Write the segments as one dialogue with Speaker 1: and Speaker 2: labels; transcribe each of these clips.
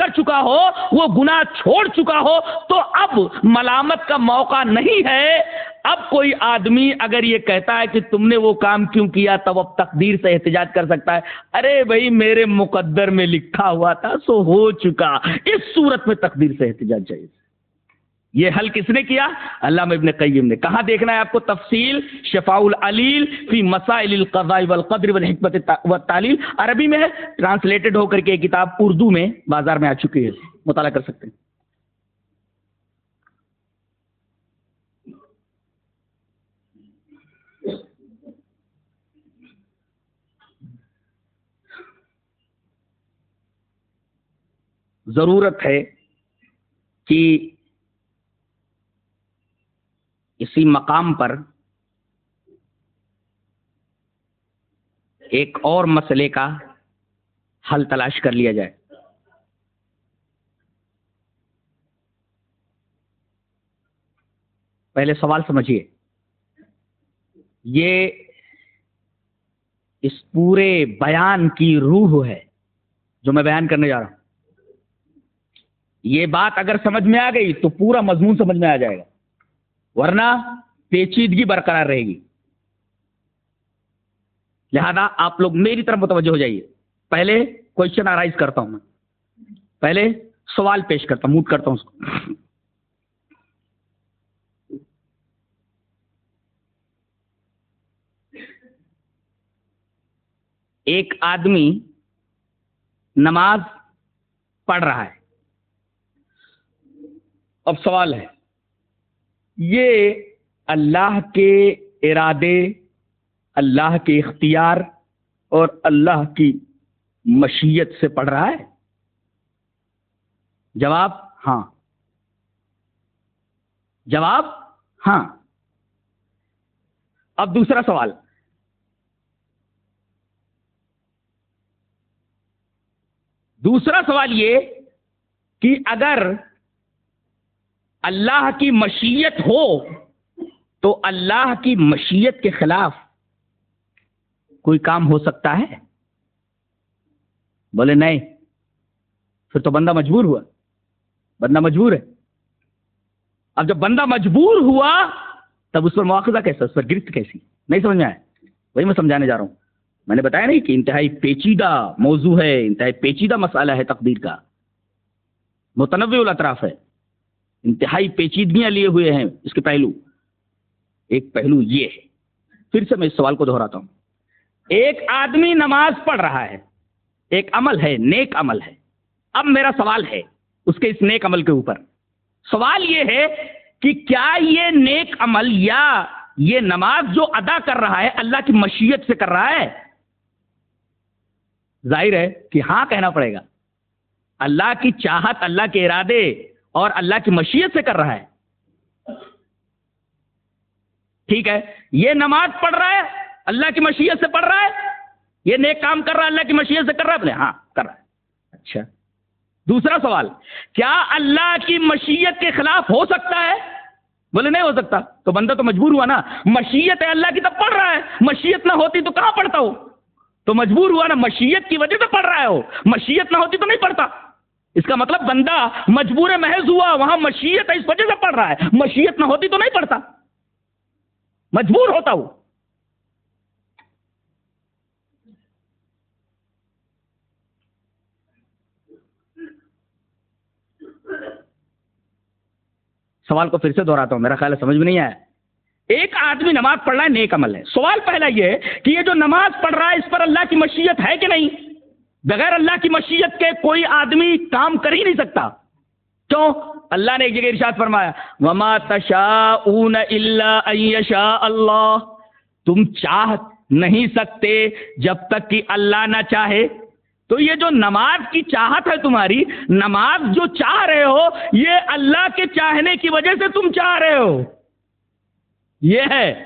Speaker 1: کر چکا ہو، وہ گناہ چھوڑ چکا ہو، تو اب ملامت کا موقع نہیں ہے۔ اب کوئی آدمی اگر یہ کہتا ہے کہ تم نے وہ کام کیوں کیا، تب اب تقدیر سے احتجاج کر سکتا ہے، ارے بھائی میرے مقدر میں لکھا ہوا تھا سو ہو چکا۔ اس صورت میں تقدیر سے احتجاج جائز۔ یہ حل کس نے کیا؟ علامہ ابن قیم نے۔ کہاں دیکھنا ہے آپ کو تفصیل؟ شفاء العلیل فی مسائل القضاء والقدر والحکمت والتعلیل، عربی میں ہے، ٹرانسلیٹڈ ہو کر کے کتاب اردو میں بازار میں آ چکی ہے، مطالعہ کر سکتے ہیں۔ ضرورت ہے کہ اسی مقام پر ایک اور مسئلے کا حل تلاش کر لیا جائے۔ پہلے سوال سمجھیے، یہ اس پورے بیان کی روح ہے جو میں بیان کرنے جا رہا ہوں۔ یہ بات اگر سمجھ میں آ گئی تو پورا مضمون سمجھ میں آ جائے گا، ورنہ پیچیدگی برقرار رہے گی۔ لہذا آپ لوگ میری طرف متوجہ ہو جائیے۔ پہلے کوشچن ارائز کرتا ہوں، میں پہلے سوال پیش کرتا ہوں، موٹ کرتا ہوں اس کو۔ ایک آدمی نماز پڑھ رہا ہے، اب سوال ہے، یہ اللہ کے ارادے، اللہ کے اختیار اور اللہ کی مشیت سے پڑھ رہا ہے؟ جواب ہاں، جواب ہاں۔ اب دوسرا سوال، دوسرا سوال یہ کہ اگر اللہ کی مشیت ہو تو اللہ کی مشیت کے خلاف کوئی کام ہو سکتا ہے؟ بولے نہیں، پھر تو بندہ مجبور ہوا، بندہ مجبور ہے۔ اب جب بندہ مجبور ہوا تب اس پر مواخذہ کیسا، اس پر گرفت کیسی؟ نہیں سمجھ میں آیا؟ وہی میں سمجھانے جا رہا ہوں۔ میں نے بتایا نہیں کہ انتہائی پیچیدہ موضوع ہے، انتہائی پیچیدہ مسئلہ ہے تقدیر کا، متنوع الاطراف ہے، انتہائی پیچیدگیاں لیے ہوئے ہیں اس کے پہلو۔ ایک پہلو یہ ہے، پھر سے میں اس سوال کو دہراتا ہوں۔ ایک آدمی نماز پڑھ رہا ہے، ایک عمل ہے، نیک عمل ہے۔ اب میرا سوال ہے اس کے اس نیک عمل کے اوپر، سوال یہ ہے کہ کیا یہ نیک عمل یا یہ نماز جو ادا کر رہا ہے اللہ کی مشیت سے کر رہا ہے؟ ظاہر ہے کہ ہاں کہنا پڑے گا۔ اللہ کی چاہت، اللہ کے ارادے اور اللہ کی مشیت سے کر رہا ہے۔ ٹھیک ہے، یہ نماز پڑھ رہا ہے اللہ کی مشیت سے پڑھ رہا ہے، یہ نیک کام کر رہا ہے اللہ کی مشیت سے کر رہا ہے؟ بولے ہاں کر رہا ہے۔ اچھا، دوسرا سوال، کیا اللہ کی مشیت کے خلاف ہو سکتا ہے؟ بولے نہیں ہو سکتا، تو بندہ تو مجبور ہوا نا، مشیت ہے اللہ کی تب پڑھ رہا ہے، مشیت نہ ہوتی تو کہاں پڑھتا ہو؟ تو مجبور ہوا نا، مشیت کی وجہ سے پڑھ رہا ہے ہو، مشیت نہ ہوتی تو نہیں پڑھتا۔ اس کا مطلب بندہ مجبور محض ہوا، وہاں مشیت ہے اس وجہ سے پڑھ رہا ہے، مشیت نہ ہوتی تو نہیں پڑھتا، مجبور ہوتا ہو۔ سوال کو پھر سے دہراتا ہوں، میرا خیال ہے سمجھ میں نہیں آیا۔ ایک آدمی نماز پڑھ رہا ہے، نیک عمل ہے۔ سوال پہلا یہ ہے کہ یہ جو نماز پڑھ رہا ہے اس پر اللہ کی مشیت ہے کہ نہیں؟ بغیر اللہ کی مشیت کے کوئی آدمی کام کر ہی نہیں سکتا۔ کیوں؟ اللہ نے ایک جگہ ارشاد فرمایا وَمَا تَشَاءُونَ إِلَّا أَن يَشَاءَ اللَّهُ، تم چاہ نہیں سکتے جب تک کہ اللہ نہ چاہے۔ تو یہ جو نماز کی چاہت ہے تمہاری، نماز جو چاہ رہے ہو، یہ اللہ کے چاہنے کی وجہ سے تم چاہ رہے ہو، یہ ہے۔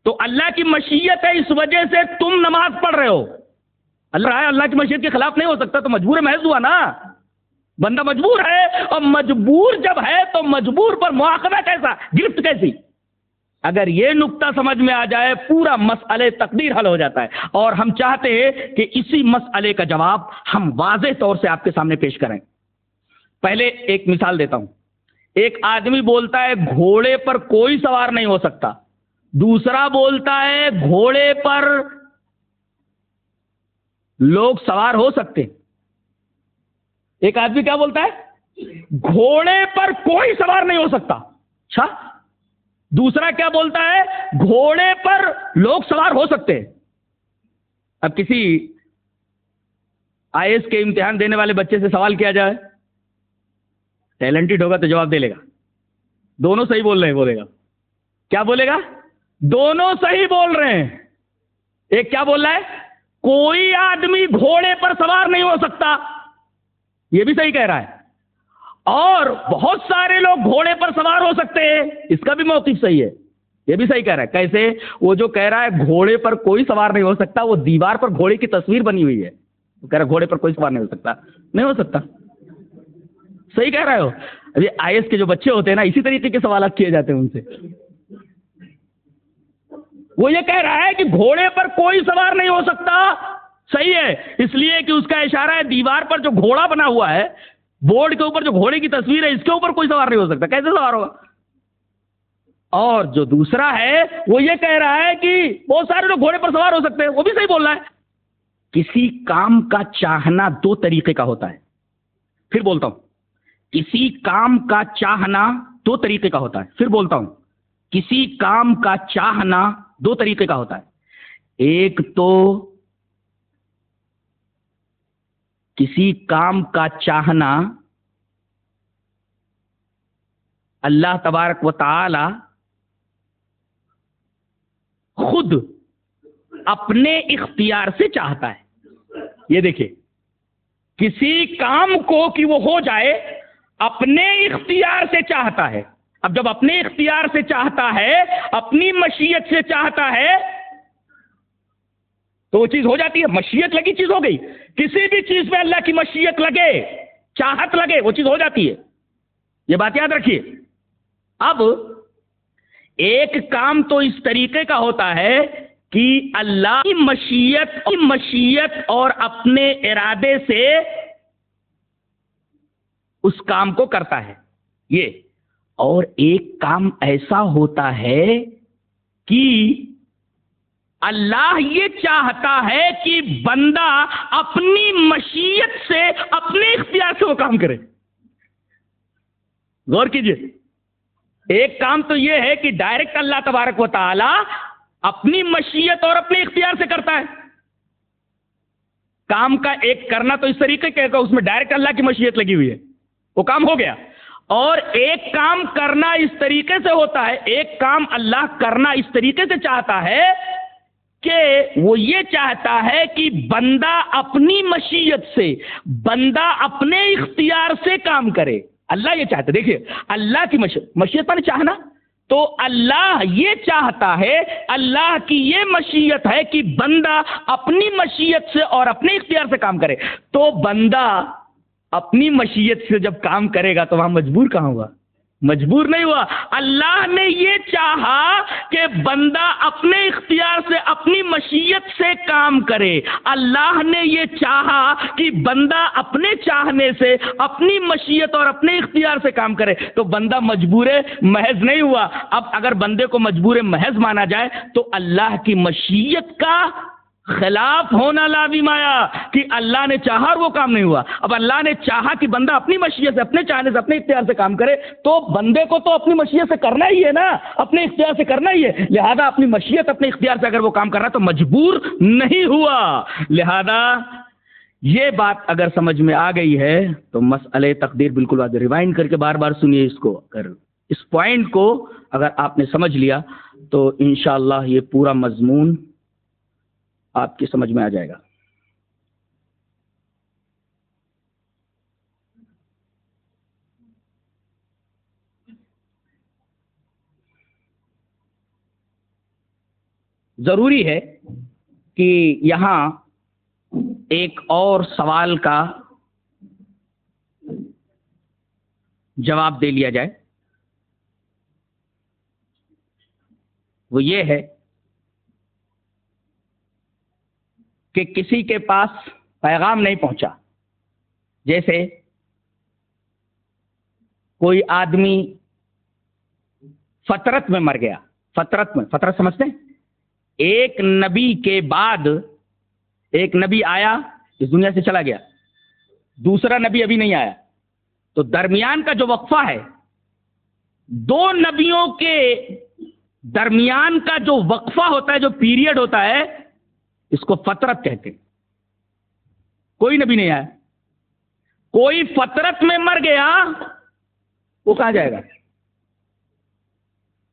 Speaker 1: تو اللہ کی مشیت ہے اس وجہ سے تم نماز پڑھ رہے ہو۔ اللہ کی مشیت کے خلاف نہیں ہو سکتا، تو مجبور محض ہوا نا، بندہ مجبور ہے، اور مجبور جب ہے تو مجبور پر مواخذہ کیسا، گرفت کیسی؟ اگر یہ نقطہ سمجھ میں آ جائے پورا مسئلہ تقدیر حل ہو جاتا ہے۔ اور ہم چاہتے ہیں کہ اسی مسئلے کا جواب ہم واضح طور سے آپ کے سامنے پیش کریں۔ پہلے ایک مثال دیتا ہوں. ایک آدمی بولتا ہے گھوڑے پر کوئی سوار نہیں ہو سکتا، دوسرا بولتا ہے گھوڑے پر لوگ سوار ہو سکتے. ایک آدمی کیا بولتا ہے؟ گھوڑے پر کوئی سوار نہیں ہو سکتا. اچھا، دوسرا کیا بولتا ہے؟ گھوڑے پر لوگ سوار ہو سکتے. اب کسی آئی ایس کے امتحان دینے والے بچے سے سوال کیا جائے، ٹیلنٹڈ ہوگا تو جواب دے لے گا، دونوں صحیح بول رہے ہیں بولے گا. کیا بولے گا؟ دونوں صحیح بول رہے ہیں. ایک کیا بول رہا ہے؟ کوئی آدمی گھوڑے پر سوار نہیں ہو سکتا، یہ بھی صحیح کہہ رہا ہے. اور بہت سارے لوگ گھوڑے پر سوار ہو سکتے ہیں، اس کا بھی موقف صحیح ہے، یہ بھی صحیح کہہ رہا ہے. کیسے؟ وہ جو کہہ رہا ہے گھوڑے پر کوئی سوار نہیں ہو سکتا، وہ دیوار پر گھوڑے کی تصویر بنی ہوئی ہے، وہ کہہ رہا ہے گھوڑے پر کوئی سوار نہیں ہو سکتا. نہیں ہو سکتا، صحیح کہہ رہے ہو. ابھی آئی ایس کے جو بچے ہوتے ہیں نا، اسی طریقے کے سوالات کیے جاتے ہیں ان سے. وہ یہ کہہ رہا ہے کہ گھوڑے پر کوئی سوار نہیں ہو سکتا، صحیح ہے، اس لیے کہ اس کا اشارہ ہے دیوار پر جو گھوڑا بنا ہوا ہے، بورڈ کے اوپر جو گھوڑے کی تصویر ہے، اس کے اوپر کوئی سوار نہیں ہو سکتا. کیسے سوار ہوگا؟ اور جو دوسرا ہے وہ یہ کہہ رہا ہے کہ بہت سارے لوگ گھوڑے پر سوار ہو سکتے ہیں، وہ بھی صحیح بول رہا ہے. کسی کام کا چاہنا دو طریقے کا ہوتا ہے. پھر بولتا ہوں، کسی کام کا چاہنا دو طریقے کا ہوتا ہے. پھر بولتا ہوں، کسی کام کا چاہنا دو طریقے کا ہوتا ہے. ایک تو کسی کام کا چاہنا اللہ تبارک و تعالی خود اپنے اختیار سے چاہتا ہے. یہ دیکھیں، کسی کام کو کہ وہ ہو جائے اپنے اختیار سے چاہتا ہے. اب جب اپنے اختیار سے چاہتا ہے، اپنی مشیت سے چاہتا ہے، تو وہ چیز ہو جاتی ہے. مشیت لگی چیز ہو گئی. کسی بھی چیز میں اللہ کی مشیت لگے، چاہت لگے، وہ چیز ہو جاتی ہے. یہ بات یاد رکھیے. اب ایک کام تو اس طریقے کا ہوتا ہے کہ اللہ کی مشیت اور اپنے ارادے سے اس کام کو کرتا ہے یہ. اور ایک کام ایسا ہوتا ہے کہ اللہ یہ چاہتا ہے کہ بندہ اپنی مشیت سے، اپنے اختیار سے وہ کام کرے. غور کیجئے. ایک کام تو یہ ہے کہ ڈائریکٹ اللہ تبارک و تعالی اپنی مشیت اور اپنے اختیار سے کرتا ہے. کام کا ایک کرنا تو اس طریقے کا اس میں ڈائریکٹ اللہ کی مشیت لگی ہوئی ہے، وہ کام ہو گیا. اور ایک کام کرنا اس طریقے سے ہوتا ہے، ایک کام اللہ کرنا اس طریقے سے چاہتا ہے کہ وہ یہ چاہتا ہے کہ بندہ اپنی مشیت سے، بندہ اپنے اختیار سے کام کرے. اللہ یہ چاہتا ہے. دیکھیے، اللہ کی مشیت پر چاہنا، تو اللہ یہ چاہتا ہے، اللہ کی یہ مشیت ہے کہ بندہ اپنی مشیت سے اور اپنے اختیار سے کام کرے. تو بندہ اپنی مشیت سے جب کام کرے گا تو وہاں مجبور کہاں ہوا؟ مجبور نہیں ہوا. اللہ نے یہ چاہا کہ بندہ اپنے اختیار سے، اپنی مشیت سے کام کرے. اللہ نے یہ چاہا کہ بندہ اپنے چاہنے سے، اپنی مشیت اور اپنے اختیار سے کام کرے. تو بندہ مجبور محض نہیں ہوا. اب اگر بندے کو مجبور محض مانا جائے تو اللہ کی مشیت کا خلاف ہونا لازم آیا کہ اللہ نے چاہا اور وہ کام نہیں ہوا. اب اللہ نے چاہا کہ بندہ اپنی مشیت سے، اپنے چاہنے سے، اپنے اختیار سے کام کرے، تو بندے کو تو اپنی مشیت سے کرنا ہی ہے نا، اپنے اختیار سے کرنا ہی ہے. لہذا اپنی مشیت، اپنے اختیار سے اگر وہ کام کر رہا ہے تو مجبور نہیں ہوا. لہذا یہ بات اگر سمجھ میں آ گئی ہے تو مسئلہ تقدیر بالکل واضح. ریوائنڈ کر کے بار بار سنیے اس کو. اگر اس پوائنٹ کو اگر آپ نے سمجھ لیا تو انشاءاللہ یہ پورا مضمون آپ کی سمجھ میں آ جائے گا. ضروری ہے کہ یہاں ایک اور سوال کا جواب دے لیا جائے. وہ یہ ہے کہ کسی کے پاس پیغام نہیں پہنچا، جیسے کوئی آدمی فطرت میں مر گیا، فطرت میں، فطرت سمجھتے ہیں؟ ایک نبی کے بعد ایک نبی آیا، اس دنیا سے چلا گیا، دوسرا نبی ابھی نہیں آیا، تو درمیان کا جو وقفہ ہے، دو نبیوں کے درمیان کا جو وقفہ ہوتا ہے، جو پیریڈ ہوتا ہے، اس کو فطرت کہتے ہیں۔ کوئی نبی نہیں آیا، کوئی فطرت میں مر گیا، وہ کہاں جائے گا؟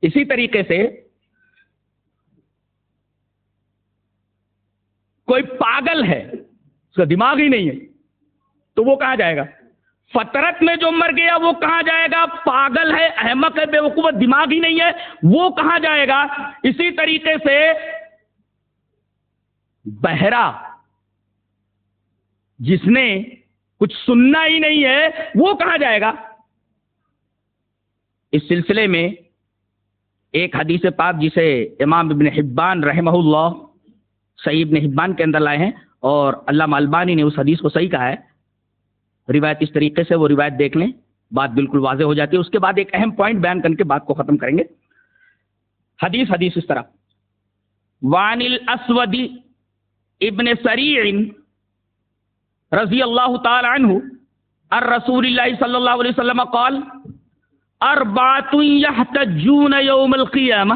Speaker 1: اسی طریقے سے کوئی پاگل ہے، اس کا دماغ ہی نہیں ہے، تو وہ کہاں جائے گا؟ فطرت میں جو مر گیا وہ کہاں جائے گا؟ پاگل ہے، احمق ہے، بے وقوف، دماغ ہی نہیں ہے، وہ کہاں جائے گا؟ اسی طریقے سے بہرا، جس نے کچھ سننا ہی نہیں ہے، وہ کہاں جائے گا؟ اس سلسلے میں ایک حدیث پاک جسے امام ابن حبان رحمہ اللہ صحیح ابن حبان کے اندر لائے ہیں، اور علامہ البانی نے اس حدیث کو صحیح کہا ہے، روایت اس طریقے سے، وہ روایت دیکھ لیں، بات بالکل واضح ہو جاتی ہے۔ اس کے بعد ایک اہم پوائنٹ بیان کر کے بات کو ختم کریں گے۔ حدیث اس طرح، وعن الاسود ابن سریع رضی اللہ تعالی عنہ عن رسول اللہ صلی اللہ علیہ وسلم قال اربعۃ یحتجون یوم القیامہ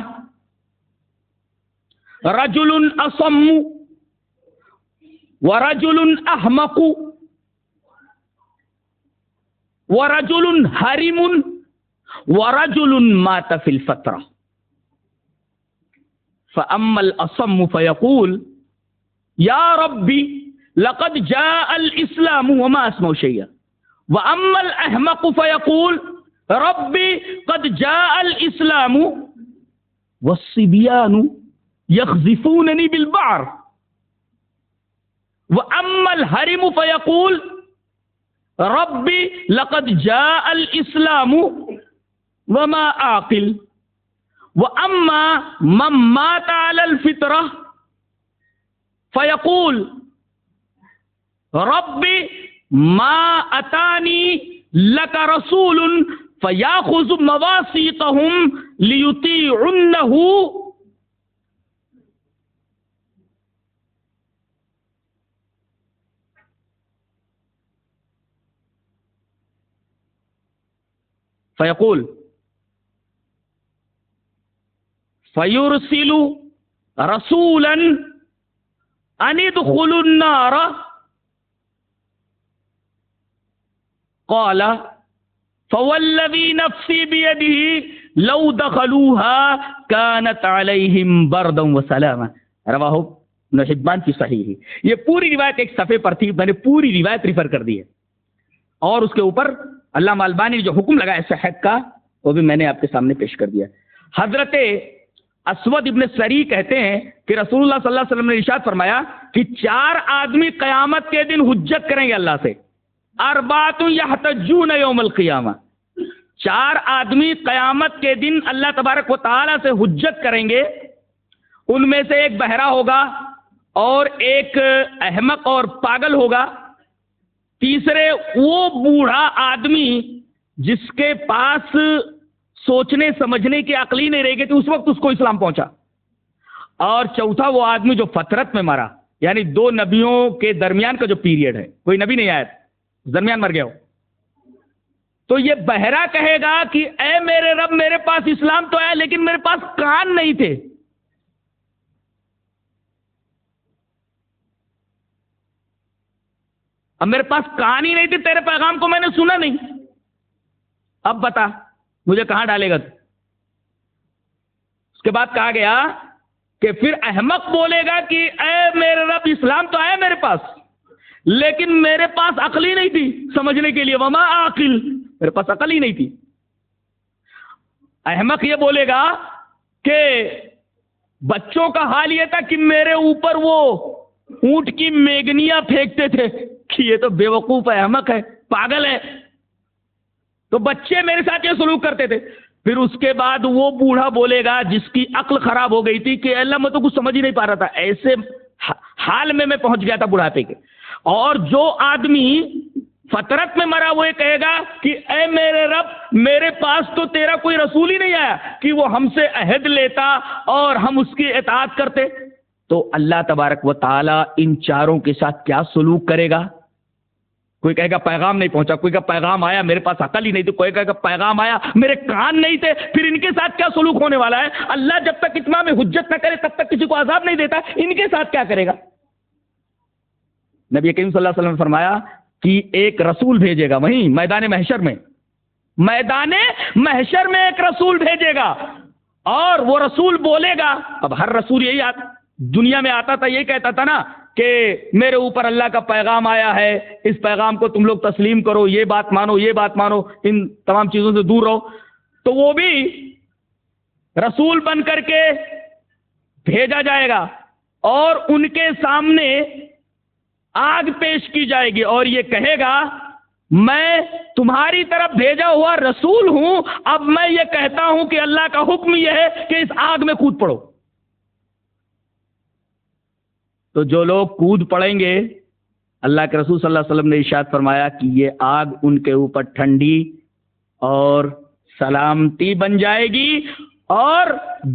Speaker 1: رجل اصم ورجل احمق ورجل حرم ورجل مات في الفترة فأما الأصم فيقول يا ربي لقد جاء الإسلام وما أسمع شيئا وأما الأحمق فيقول ربي قد جاء الإسلام والصبيان يخزفونني بالبعر وأما الحرم فيقول ربي لقد جاء الإسلام وما عاقل وأما من مات على الفطرة فيقول ربي ما أتاني لك رسول فيأخذ مواثيقهم ليطيعنه فيقول فيرسل رسولا أن ادخلوا النار قال فوالذي نفسي بيده لو دخلوها كانت عليهم بردا وسلاما رواہ ابن حبان کی صحیح۔ یہ پوری روایت ایک صفحے پر تھی، میں نے پوری روایت ریفر کر دی ہے، اور اس کے اوپر علامہ البانی نے جو حکم لگایا صحت کا وہ بھی میں نے آپ کے سامنے پیش کر دیا۔ حضرت اسود ابن سری کہتے ہیں کہ رسول اللہ صلی اللہ علیہ وسلم نے ارشاد فرمایا کہ 4 آدمی قیامت کے دن حجت کریں گے اللہ سے، اربعۃ یحتجون یوم القیامہ، 4 آدمی قیامت کے دن اللہ تبارک و تعالی سے حجت کریں گے، ان میں سے ایک بہرا ہوگا اور ایک احمق اور پاگل ہوگا، تیسرے وہ بوڑھا آدمی جس کے پاس سوچنے سمجھنے کی عقل ہی نہیں رہ گئی تھی، اس وقت اس کو اسلام پہنچا، اور چوتھا وہ آدمی جو فطرت میں مرا، یعنی 2 نبیوں کے درمیان کا جو پیریڈ ہے، کوئی نبی نہیں آیا، درمیان مر گیا ہو، تو یہ بہرا کہے گا کہ اے میرے رب، میرے پاس اسلام تو ہے لیکن میرے پاس کان نہیں تھے، اب میرے پاس کان ہی نہیں تھی، تیرے پیغام کو میں نے سنا نہیں، اب بتا مجھے کہاں ڈالے گا تو؟ اس کے بعد کہا گیا کہ پھر احمق بولے گا کہ اے میرے رب، اسلام تو آیا میرے پاس لیکن میرے پاس عقل ہی نہیں تھی سمجھنے کے لیے، وما عاقل، میرے پاس عقل ہی نہیں تھی۔ احمق یہ بولے گا کہ بچوں کا حال یہ تھا کہ میرے اوپر وہ اونٹ کی میگنیاں پھینکتے تھے، کہ یہ تو بے وقوف ہے، احمق ہے، پاگل ہے، تو بچے میرے ساتھ یہ سلوک کرتے تھے۔ پھر اس کے بعد وہ بوڑھا بولے گا جس کی عقل خراب ہو گئی تھی کہ اللہ میں تو کچھ سمجھ ہی نہیں پا رہا تھا، ایسے حال میں پہنچ گیا تھا بڑھاپے کے۔ اور جو آدمی فطرت میں مرا وہ یہ کہے گا کہ اے میرے رب، پاس تو تیرا کوئی رسول ہی نہیں آیا کہ وہ ہم سے عہد لیتا اور ہم اس کی اطاعت کرتے. تو اللہ تبارک و تعالی ان چاروں کے ساتھ کیا سلوک کرے گا؟ کوئی کہے گا پیغام نہیں پہنچا، کوئی کہے پیغام آیا میرے پاس عقل ہی نہیں تھی، کوئی کہے گا پیغام آیا میرے کان نہیں تھے. پھر ان کے ساتھ کیا سلوک ہونے والا ہے؟ اللہ جب تک اتمام حجت نہ کرے تب تک کسی کو عذاب نہیں دیتا، ان کے ساتھ کیا کرے گا؟ نبی کریم صلی اللہ علیہ وسلم نے فرمایا کہ ایک رسول بھیجے گا وہیں میدان محشر میں، میدان محشر میں ایک رسول بھیجے گا اور وہ رسول بولے گا. اب ہر رسول یہی دنیا میں آتا تھا، یہی کہتا تھا نا کہ میرے اوپر اللہ کا پیغام آیا ہے، اس پیغام کو تم لوگ تسلیم کرو، یہ بات مانو، یہ بات مانو، ان تمام چیزوں سے دور رہو. تو وہ بھی رسول بن کر کے بھیجا جائے گا اور ان کے سامنے آگ پیش کی جائے گی اور یہ کہے گا میں تمہاری طرف بھیجا ہوا رسول ہوں، اب میں یہ کہتا ہوں کہ اللہ کا حکم یہ ہے کہ اس آگ میں کود پڑو. تو جو لوگ کود پڑیں گے، اللہ کے رسول صلی اللہ علیہ وسلم نے ارشاد فرمایا کہ یہ آگ ان کے اوپر ٹھنڈی اور سلامتی بن جائے گی اور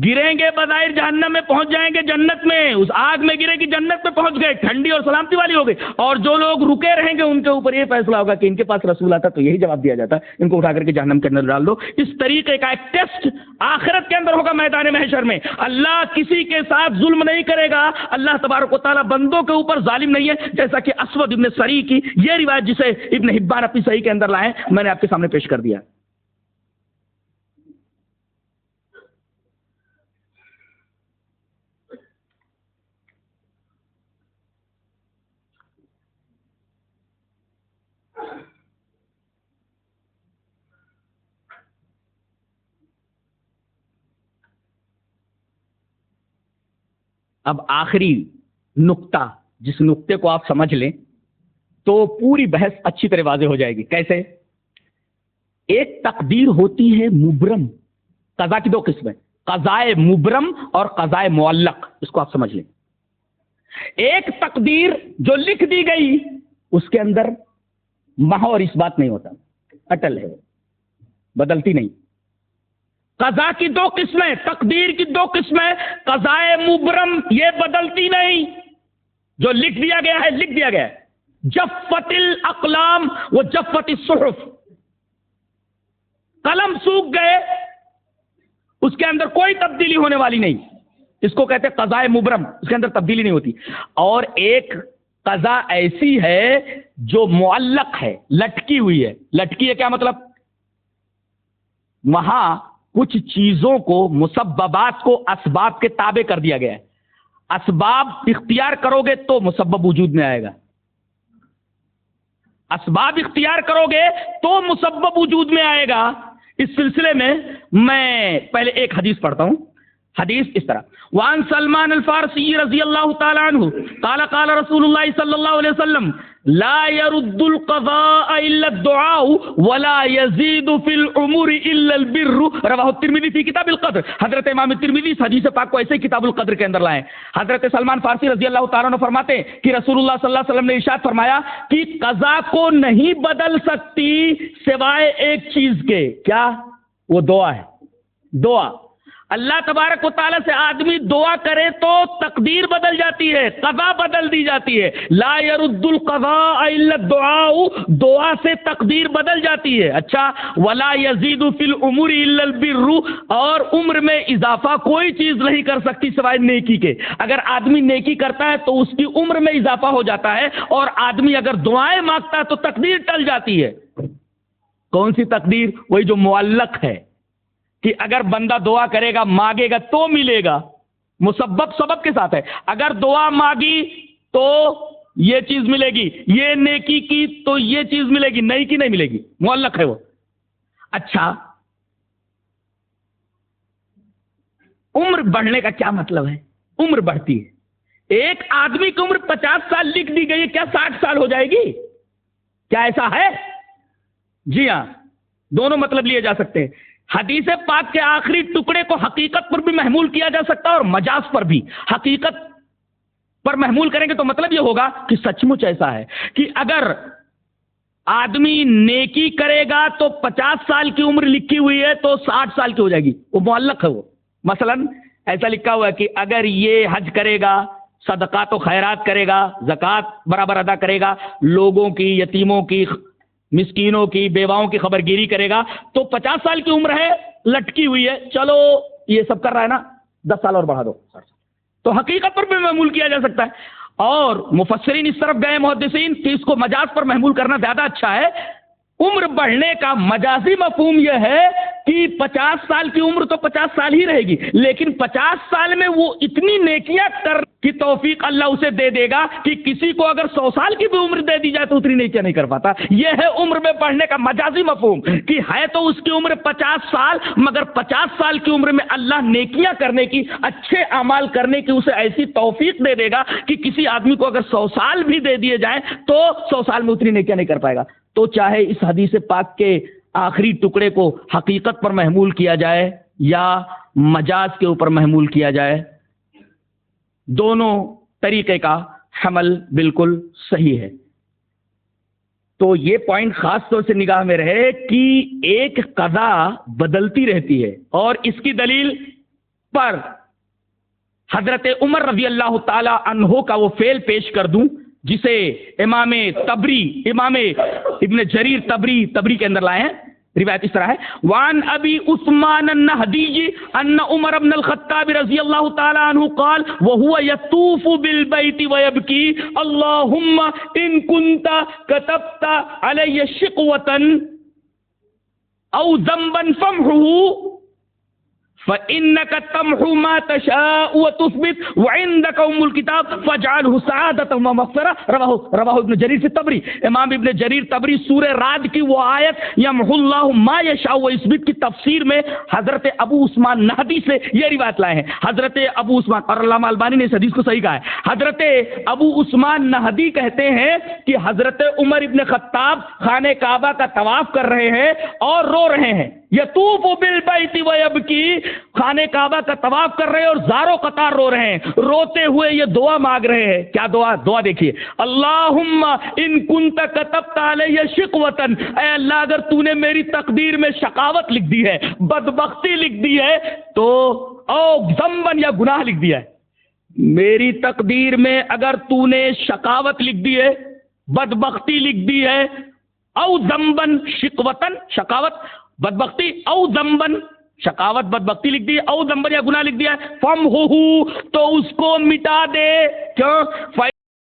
Speaker 1: گریں گے بظاہر جہنم میں پہنچ جائیں گے جنت میں، اس آگ میں گرے گی جنت میں پہنچ گئے، ٹھنڈی اور سلامتی والی ہو گئی. اور جو لوگ رکے رہیں گے ان کے اوپر یہ فیصلہ ہوگا کہ ان کے پاس رسول آتا تو یہی جواب دیا جاتا، ان کو اٹھا کر کے جہنم کے اندر ڈال دو. اس طریقے کا ایک ٹیسٹ آخرت کے اندر ہوگا میدان محشر میں. اللہ کسی کے ساتھ ظلم نہیں کرے گا، اللہ تبارک و تعالیٰ بندوں کے اوپر ظالم نہیں ہے، جیسا کہ اسود ابن سری کی یہ روایت جسے ابن حبان اپنی صحیح کے اندر لائے میں نے آپ کے سامنے پیش کر دیا. اب آخری نقطہ، جس نقطے کو آپ سمجھ لیں تو پوری بحث اچھی طرح واضح ہو جائے گی. کیسے؟ ایک تقدیر ہوتی ہے مبرم. قضا کی دو قسمیں، قضائے مبرم اور قضائے معلق، اس کو آپ سمجھ لیں. ایک تقدیر جو لکھ دی گئی اس کے اندر محو اور اس بات نہیں ہوتا، اٹل ہے، بدلتی نہیں. قضا کی دو قسمیں، تقدیر کی دو قسمیں. قضائے مبرم یہ بدلتی نہیں، جو لکھ دیا گیا ہے لکھ دیا گیا ہے. جفت الاقلام و جفت الصحف، قلم سوکھ گئے، اس کے اندر کوئی تبدیلی ہونے والی نہیں، اس کو کہتے ہیں قضائے مبرم، اس کے اندر تبدیلی نہیں ہوتی. اور ایک قضا ایسی ہے جو معلق ہے، لٹکی ہوئی ہے. لٹکی ہے کیا مطلب؟ وہاں کچھ چیزوں کو، مسببات کو اسباب کے تابع کر دیا گیا ہے. اسباب اختیار کرو گے تو مسبب وجود میں آئے گا، اسباب اختیار کرو گے تو مسبب وجود میں آئے گا. اس سلسلے میں میں پہلے ایک حدیث پڑھتا ہوں. حدیث اس طرح: وعن سلمان الفارسی رضی اللہ تعالی عنہ قال قال رسول اللہ صلی اللہ علیہ وسلم لا يرد القضاء الا الدعاء ولا يزيد في الامور الا البر، رواہ الترمذی فی کتاب القدر. حضرت امام ترمذی اس حدیث پاک کو ایسے ہی کتاب القدر کے اندر لائے. حضرت سلمان فارسی رضی اللہ تعالیٰ عنہ فرماتے ہیں کہ رسول اللہ صلی اللہ علیہ وسلم نے ارشاد فرمایا کہ قضا کو نہیں بدل سکتی سوائے ایک چیز کے. کیا؟ وہ دعا ہے. دعا، اللہ تبارک و تعالیٰ سے آدمی دعا کرے تو تقدیر بدل جاتی ہے، قضا بدل دی جاتی ہے. لا يرد القضاء الا الدعاء، دعا سے تقدیر بدل جاتی ہے. اچھا، ولا يزيد في الامور الا البر، اور عمر میں اضافہ کوئی چیز نہیں کر سکتی سوائے نیکی کے. اگر آدمی نیکی کرتا ہے تو اس کی عمر میں اضافہ ہو جاتا ہے، اور آدمی اگر دعائیں مانگتا ہے تو تقدیر ٹل جاتی ہے. کون سی تقدیر؟ وہی جو معلق ہے کہ اگر بندہ دعا کرے گا، مانگے گا تو ملے گا. مسبب سبب کے ساتھ ہے. اگر دعا مانگی تو یہ چیز ملے گی، یہ نیکی کی تو یہ چیز ملے گی، نہیں کی نہیں ملے گی. معلق ہے وہ. اچھا، عمر بڑھنے کا کیا مطلب ہے؟ عمر بڑھتی ہے. ایک آدمی کی عمر 50 سال لکھ دی گئی ہے، کیا 60 سال ہو جائے گی؟ کیا ایسا ہے؟ جی ہاں، دونوں مطلب لیے جا سکتے ہیں. حدیث پاک کے آخری ٹکڑے کو حقیقت پر بھی محمول کیا جا سکتا ہے اور مجاز پر بھی. حقیقت پر محمول کریں گے تو مطلب یہ ہوگا کہ سچ مچ ایسا ہے کہ اگر آدمی نیکی کرے گا تو 50 سال کی عمر لکھی ہوئی ہے تو 60 سال کی ہو جائے گی، وہ معلق ہے وہ. مثلا ایسا لکھا ہوا ہے کہ اگر یہ حج کرے گا، صدقات و خیرات کرے گا، زکوٰۃ برابر ادا کرے گا، لوگوں کی، یتیموں کی، مسکینوں کی، بیواؤں کی خبر گیری کرے گا تو 50 سال کی عمر ہے، لٹکی ہوئی ہے، چلو یہ سب کر رہا ہے نا، 10 سال اور بڑھا دو، تو حقیقت پر بھی محمول کیا جا سکتا ہے. اور مفسرین اس طرف گئے محدثین کہ اس کو مجاز پر محمول کرنا زیادہ اچھا ہے. عمر بڑھنے کا مجازی مفہوم یہ ہے کہ 50 سال کی عمر تو 50 سال ہی رہے گی، لیکن 50 سال میں وہ اتنی نیکیاں کر کی توفیق اللہ اسے دے دے گا کہ کسی کو اگر 100 سال کی بھی عمر دے دی جائے تو اتنی نیکیاں نہیں کر پاتا. یہ ہے عمر میں بڑھنے کا مجازی مفہوم کہ ہے تو اس کی عمر 50 سال، مگر 50 سال کی عمر میں اللہ نیکیاں کرنے کی، اچھے اعمال کرنے کی اسے ایسی توفیق دے دے گا کہ کسی آدمی کو اگر 100 سال بھی دے دیے جائیں تو 100 سال میں اتنی نیکیاں نہیں کر پائے گا. تو چاہے اس حدیث پاک کے آخری ٹکڑے کو حقیقت پر محمول کیا جائے یا مجاز کے اوپر محمول کیا جائے، دونوں طریقے کا حمل بالکل صحیح ہے. تو یہ پوائنٹ خاص طور سے نگاہ میں رہے کہ ایک قضا بدلتی رہتی ہے، اور اس کی دلیل پر حضرت عمر رضی اللہ تعالی عنہ کا وہ فعل پیش کر دوں جسے امام طبری، امام ابن جریر طبری کے اندر لائے ہیں. روایت اس طرح ہے: وعن ابی عثمان النہدی ان عمر بن الخطاب رضی اللہ تعالی عنہ قال وهو يطوف بالبيت ويبكي اللهم ان كنت كتبت علي شقوة او ذنبا فامحه فإنك تمحو ما تشاء وتثبت وعندك ام الكتاب فاجعله سعادة ومغفرة. رواہ ابن جریر فی الطبری. امام ابن جریر طبری سورہ رعد کی وہ آیت یمحو اللہ ما یشاء ویثبت کی تفسیر میں حضرت ابو عثمان نہدی سے یہ روایت لائے ہیں. حضرت ابو عثمان، اور علامہ البانی نے اس حدیث کو صحیح کہا ہے، حضرت ابو عثمان نہدی کہتے ہیں کہ حضرت عمر ابن خطاب خانہ کعبہ کا طواف کر رہے ہیں اور رو رہے ہیں. یطوف بالبیت ویبکی، خانہ کعبہ کا طواف کر رہے ہیں اور زاروں قطار رو رہے ہیں. روتے ہوئے یہ دعا مانگ رہے ہیں. کیا دعا دیکھیے: اللہم ان کنت کتبت علی شقوۃ، اے اللہ اگر تو نے میری تقدیر میں شقاوت لکھ دی ہے، بدبختی لکھ دی ہے، تو او ذنبا یا گناہ لکھ دیا ہے، میری تقدیر میں اگر تو نے شقاوت لکھ دی ہے، بدبختی لکھ دی ہے، او ذنبا شقوۃ شقاوت بدبختی، او ذنبا شقاوت بدبختی لکھ دی، او ذنبا یا گناہ لکھ دیا ہے، فمحو تو اس کو مٹا دے. کیوں؟